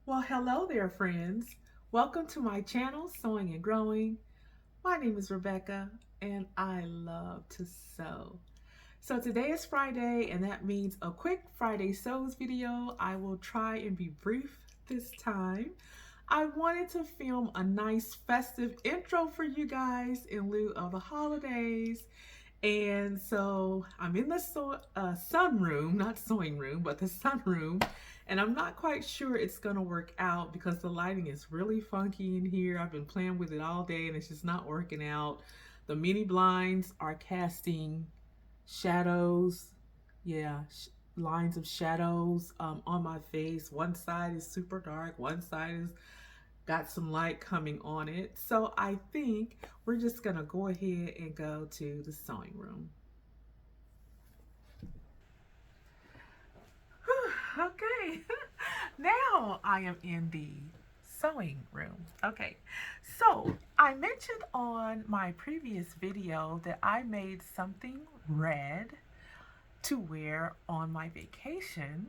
Well, hello there, friends. Welcome to my channel, Sewing and Growing. My name is Rebecca, and I love to sew. So today is Friday, and that means a quick Friday sews video. I will try and be brief this time. I wanted to film a nice festive intro for you guys in lieu of the holidays. And so I'm in the sunroom, not sewing room, but the sunroom. And I'm not quite sure it's going to work out because the lighting is really funky in here. I've been playing with it all day and it's just not working out. The mini blinds are casting shadows. Yeah, lines of shadows on my face. One side is super dark, one side is got some light coming on it. So I think we're just gonna go ahead and go to the sewing room. Okay, now I am in the sewing room. Okay, so I mentioned on my previous video that I made something red to wear on my vacation,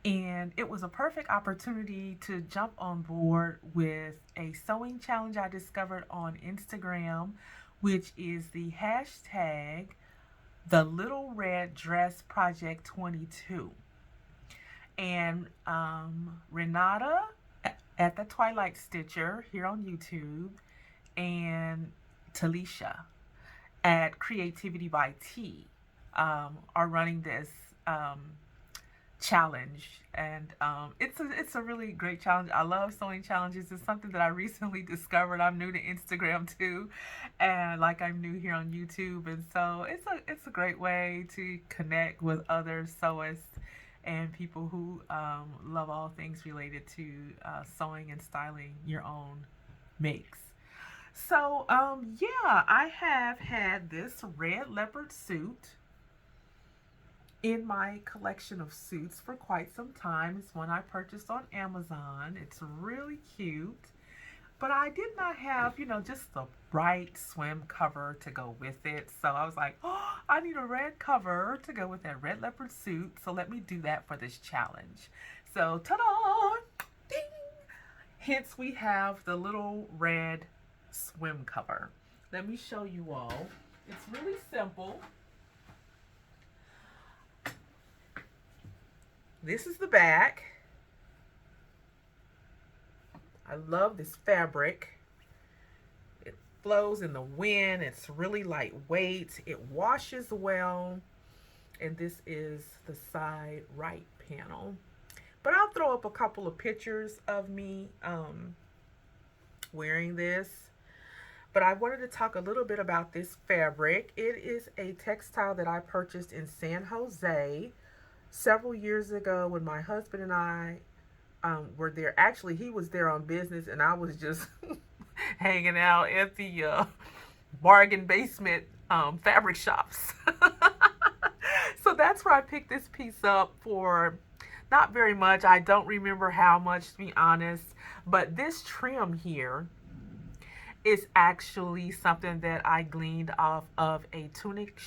and it was a perfect opportunity to jump on board with a sewing challenge I discovered on Instagram, which is the hashtag the Little Red Dress Project 22. And Renata at the Twilight Stitcher here on YouTube, and Talisha at Creativity by T are running this challenge, and it's a really great challenge. I love sewing challenges. It's something that I recently discovered. I'm new to Instagram too, and like I'm new here on YouTube, and so it's a great way to connect with other sewists and people who love all things related to sewing and styling your own makes. So yeah, I have had this red leopard suit in my collection of suits for quite some time. It's one I purchased on Amazon. It's really cute. But I did not have, just the bright swim cover to go with it. So I was like, oh, I need a red cover to go with that red leopard suit. So let me do that for this challenge. So ta-da! Ding! Hence we have the little red swim cover. Let me show you all. It's really simple. This is the back. I love this fabric. It flows in the wind. It's really lightweight. It washes well. And this is the side right panel. But I'll throw up a couple of pictures of me wearing this. But I wanted to talk a little bit about this fabric. It is a textile that I purchased in San Jose several years ago when my husband and I were there. Actually, he was there on business, and I was just hanging out at the bargain basement fabric shops. So that's where I picked this piece up for not very much. I don't remember how much, to be honest. But this trim here is actually something that I gleaned off of a tunic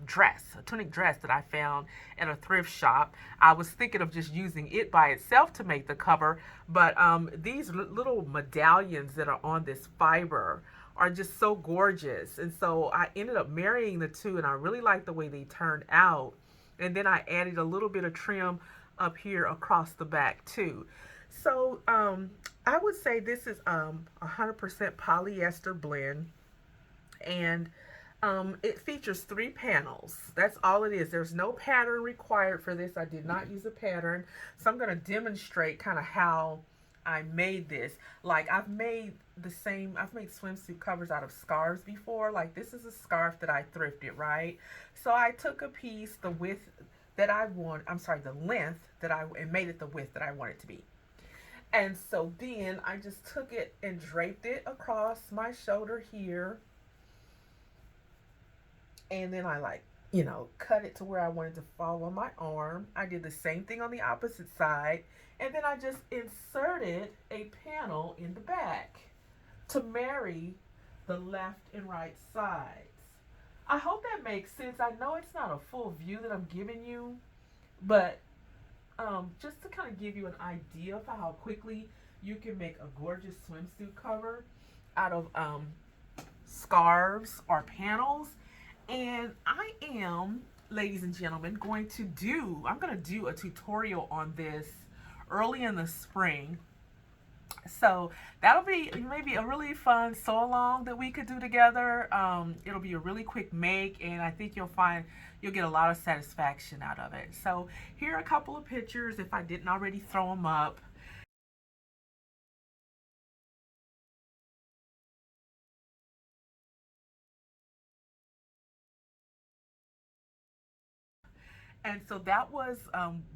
dress that I found at a thrift shop. I was thinking of just using it by itself to make the cover, but these little medallions that are on this fiber are just so gorgeous. And so I ended up marrying the two, and I really like the way they turned out. And then I added a little bit of trim up here across the back too. So I would say this is 100% polyester blend, and it features 3 panels. That's all it is. There's no pattern required for this. I did not use a pattern. So I'm going to demonstrate kind of how I made this. Like I've made swimsuit covers out of scarves before. Like this is a scarf that I thrifted, right? So I took a piece, the width that I want, I'm sorry, the length that and made it the width that I want it to be. And so then I just took it and draped it across my shoulder here. And then I cut it to where I wanted to fall on my arm. I did the same thing on the opposite side. And then I just inserted a panel in the back to marry the left and right sides. I hope that makes sense. I know it's not a full view that I'm giving you, but just to kind of give you an idea of how quickly you can make a gorgeous swimsuit cover out of scarves or panels. And I am, ladies and gentlemen, I'm going to do a tutorial on this early in the spring. So that'll be maybe a really fun sew along that we could do together. It'll be a really quick make, and I think you'll get a lot of satisfaction out of it. So here are a couple of pictures if I didn't already throw them up. And so that was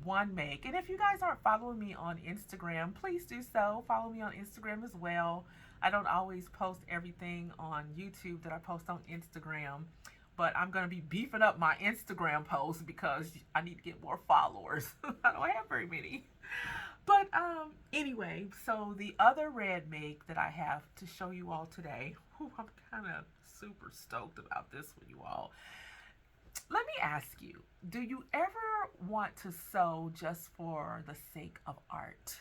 one make. And if you guys aren't following me on Instagram, please do so. Follow me on Instagram as well. I don't always post everything on YouTube that I post on Instagram, but I'm going to be beefing up my Instagram posts because I need to get more followers. I don't have very many. But anyway, so the other red make that I have to show you all today, I'm kind of super stoked about this one, you all. Let me ask you, do you ever want to sew just for the sake of art?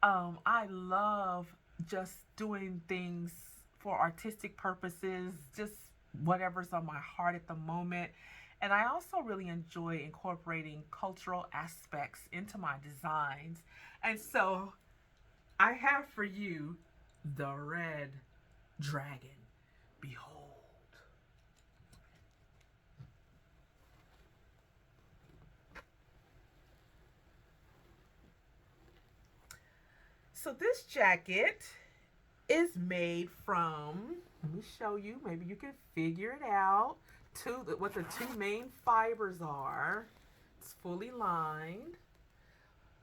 I love just doing things for artistic purposes, just whatever's on my heart at the moment. And I also really enjoy incorporating cultural aspects into my designs. And so I have for you the red dragon. Behold. So this jacket is made from, let me show you, maybe you can figure it out, what the two main fibers are. It's fully lined.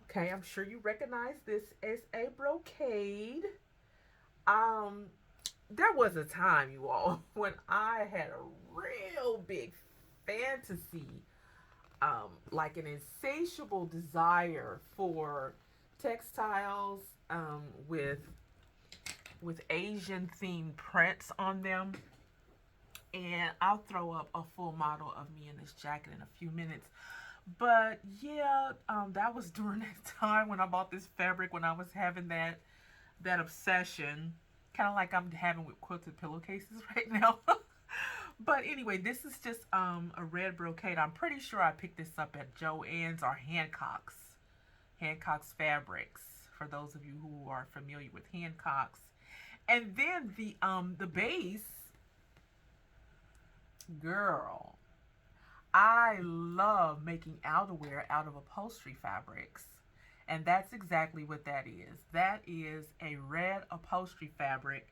Okay, I'm sure you recognize this as a brocade. There was a time, you all, when I had a real big fantasy, like an insatiable desire for textiles with Asian themed prints on them. And I'll throw up a full model of me in this jacket in a few minutes. But yeah, that was during that time when I bought this fabric, when I was having that obsession, kind of like I'm having with quilted pillowcases right now. But anyway, this is just a red brocade. I'm pretty sure I picked this up at Joann's or Hancock's Fabrics, for those of you who are familiar with Hancock's. And then the base, girl, I love making outerwear out of upholstery fabrics. And that's exactly what that is. That is a red upholstery fabric.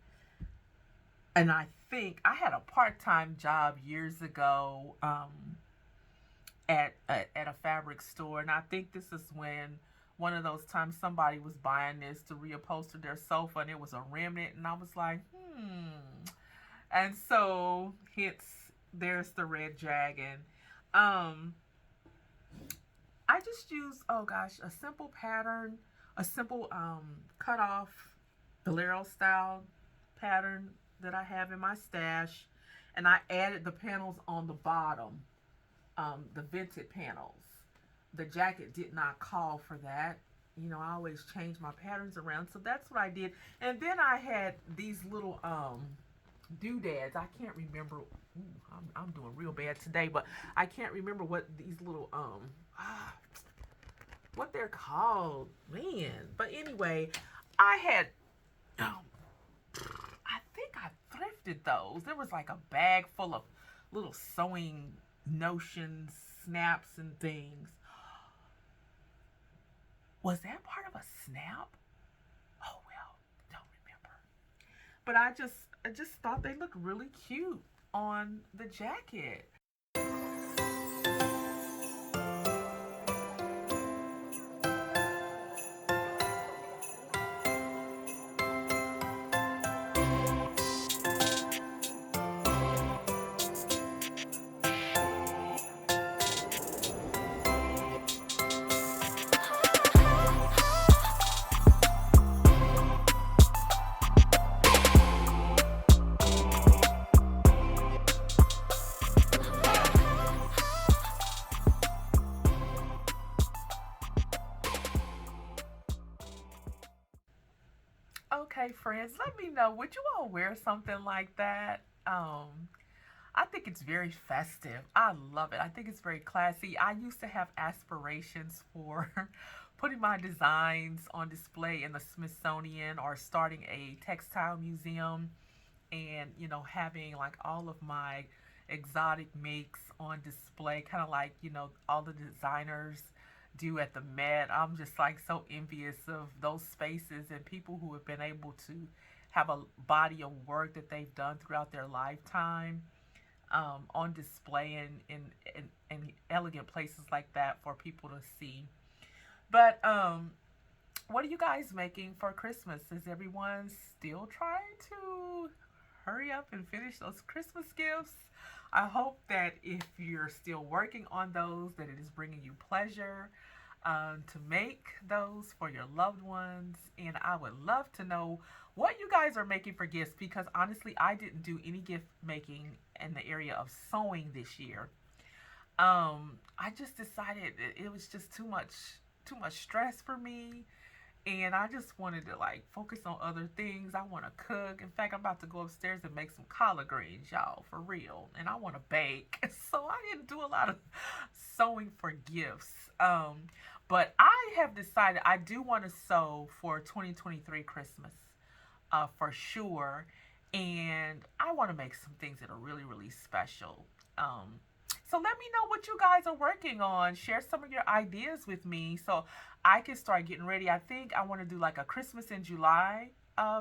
And I think I had a part-time job years ago at a fabric store. And I think this is when one of those times somebody was buying this to reupholster their sofa, and it was a remnant. And I was like, And so, hence, there's the red dragon. I just use, oh gosh, a simple pattern, a simple cut off bolero style pattern that I have in my stash, and I added the panels on the bottom, the vented panels. The jacket did not call for that. You know, I always change my patterns around, so that's what I did. And then I had these little doodads. I can't remember. I'm doing real bad today, but I can't remember what these little what they're called, man. But anyway, I had I think I thrifted those. There was like a bag full of little sewing notions, snaps, and things. Was that part of a snap? Oh well, don't remember. But I just thought they looked really cute on the jacket. Okay, friends, let me know. Would you all wear something like that? I think it's very festive. I love it. I think it's very classy. I used to have aspirations for putting my designs on display in the Smithsonian or starting a textile museum and, having like all of my exotic makes on display, kind of like, all the designers do at the Met. I'm just like so envious of those spaces and people who have been able to have a body of work that they've done throughout their lifetime on display in elegant places like that for people to see. But what are you guys making for Christmas? Is everyone still trying to hurry up and finish those Christmas gifts? I hope that if you're still working on those, that it is bringing you pleasure to make those for your loved ones. And I would love to know what you guys are making for gifts because honestly, I didn't do any gift making in the area of sewing this year. I just decided that it was just too much stress for me and I just wanted to like focus on other things. I want to cook. In fact, I'm about to go upstairs and make some collard greens, y'all, for real. And I want to bake. So I didn't do a lot of sewing for gifts. But I have decided I do want to sew for 2023 Christmas, for sure. And I want to make some things that are really, really special. So let me know what you guys are working on. Share some of your ideas with me so I can start getting ready. I think I want to do like a Christmas in July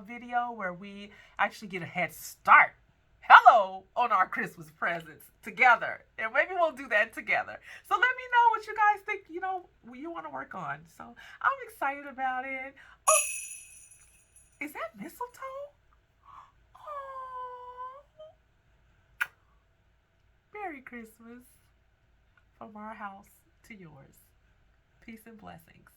video where we actually get a head start. Hello on our Christmas presents together. And maybe we'll do that together. So let me know what you guys think, you want to work on. So I'm excited about it. Oh, is that mistletoe? Oh, Merry Christmas from our house to yours. Peace and blessings.